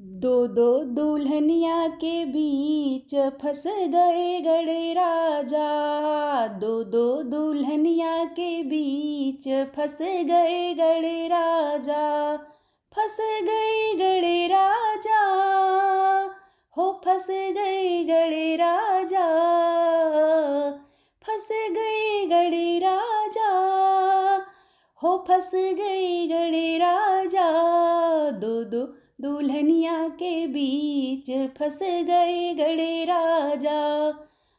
दो दो दुल्हनिया के बीच फंस गए गड़े राजा। दो दो दुल्हनिया के बीच फंस गए गड़े राजा। फंस गए गड़े राजा, हो फंस गए गड़े राजा। फंस गए गड़े राजा, हो फंस गए गड़े राजा। दो दो दुल्हनिया के बीच फंस गए गड़े राजा।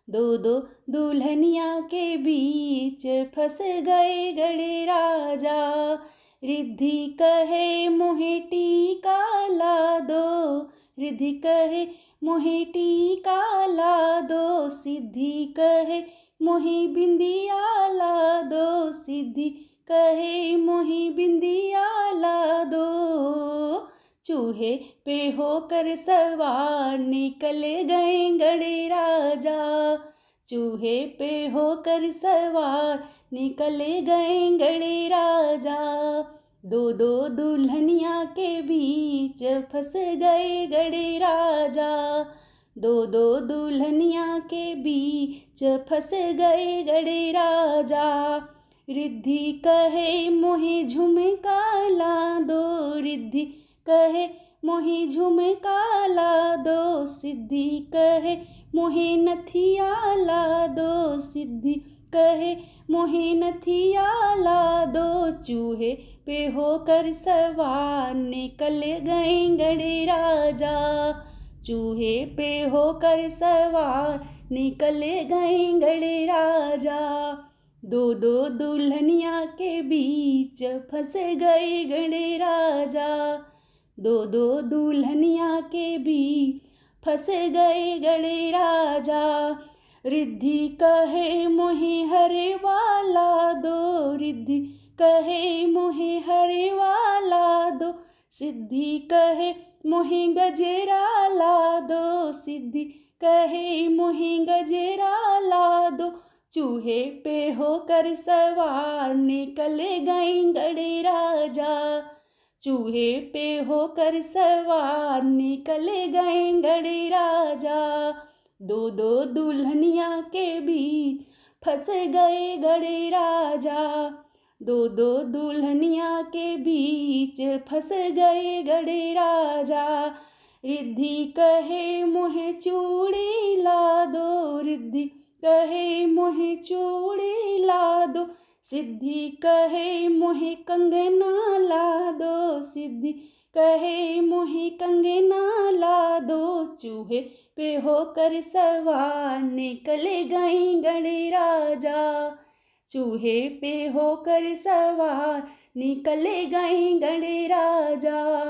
दो दो दुल्हनिया के बीच फंस गए गड़े राजा। रिद्धि कहे मोहे टीका ला दो, रिद्धि कहे मोहे टीका ला दो। सिद्धि कहे मोहे बिंदिया ला दो, सिद्धि कहे मोहे बिंदिया ला दो। चूहे पे होकर सवार निकल गए गड़े राजा। चूहे पे होकर सवार निकल गए गड़े राजा। दो दो दुल्हनिया के बीच फंस गए गड़े राजा। दो दो दुल्हनिया के बीच फंस गए गड़े राजा। रिद्धि कहे मोहे झुमका ला दो, रिद्धि कहे मोहे झुमका ला दो। सिद्धि कहे मोहे नथिया ला दो, सिद्धि कहे मोहे नथिया ला दो। चूहे पे होकर सवार निकल गए गड़े राजा। चूहे पे होकर सवार निकल गए गड़े राजा। दो दो दुल्हनिया के बीच फंस गए गड़े राजा। दो दो दुल्हनिया के बीच फंस गए गड़े राजा। रिद्धि कहे मोहे हरे वाला दो, रिद्धि कहे मोहे हरे वाला दो। सिद्धि कहे मोहे गजरा ला दो, सिद्धि कहे मोहे गजरा ला दो। चूहे पे होकर सवार निकल गए गड़े राजा। चूहे पे होकर सवार निकल गए गड़े राजा। दो दो दुल्हनिया के बीच फंस गए गड़े राजा। दो दो दुल्हनिया के बीच फंस गए गड़े राजा। रिद्धि कहे मोहे चूड़ी ला दो, रिद्धि कहे मोहे चूड़ी ला दो। सिद्धि कहे मोहे कंगना ला दो, सिद्धि कहे मोहे कंगना ला दो। चूहे पे होकर सवार निकल गए गड़े राजा। चूहे पे होकर सवार निकल गए गड़े राजा।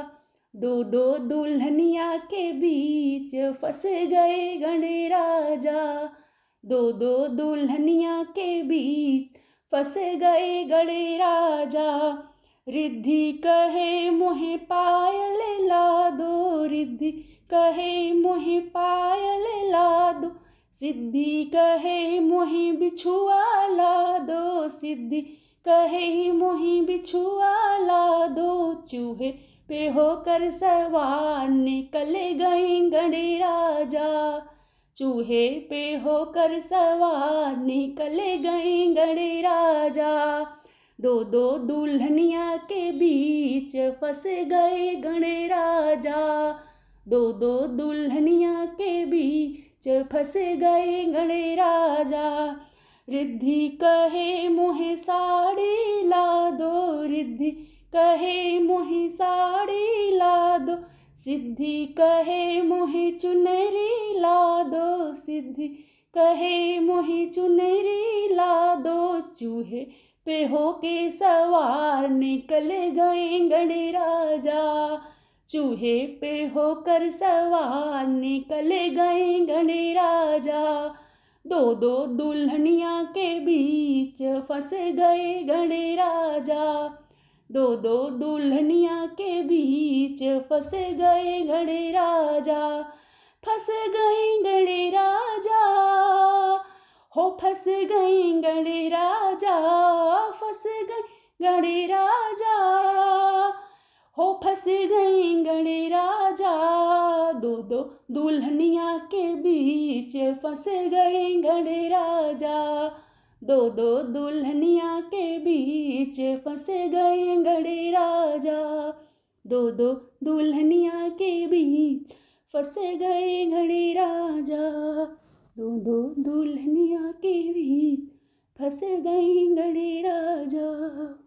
दो दो दुल्हनिया के बीच फंस गए गड़े राजा। दो दो दुल्हनिया के बीच फंस गए गड़े राजा। रिद्धि कहे मोहे पायल ला दो, रिद्धि कहे मोहे पायल ला दो। सिद्धि कहे मोहे बिछुआ ला दो, सिद्धि कहे मोहे बिछुआ ला दो। चूहे पे होकर सवार निकल गए गड़े राजा। चूहे पे होकर सवार निकल गए गड़े राजा। दो दो दुल्हनिया के बीच फंस गए गड़े राजा। दो दो दुल्हनिया के बीच फंस गए गड़े राजा। रिद्धि कहे मोहे साड़ी ला दो, रिद्धि कहे मोहे साड़ी ला दो। सिद्धि कहे मोहे चुनरी ला दो, सिद्धि कहे मोहे चुनरी ला दो। चूहे पे होके सवार निकल गए गड़े राजा। चूहे पे होकर सवार निकल गए गड़े राजा। दो दो दुल्हनिया के बीच फंस गए गड़े राजा। दो दो दुल्हनिया के बीच फंस गए गड़े राजा। फंस गए गड़े राजा, हो फंस गए गड़े राजा। फंस गए गड़े राजा, हो फंस गए गड़े राजा। दो दो दुल्हनिया के बीच फंस गए घड़े राजा, दो दो दुल्हनिया के बीच फंस गए घड़े राजा, दो दो दुल्हनिया के बीच फंस गए घड़े राजा, दो दो दुल्हनिया के बीच फंस गए घड़े राजा।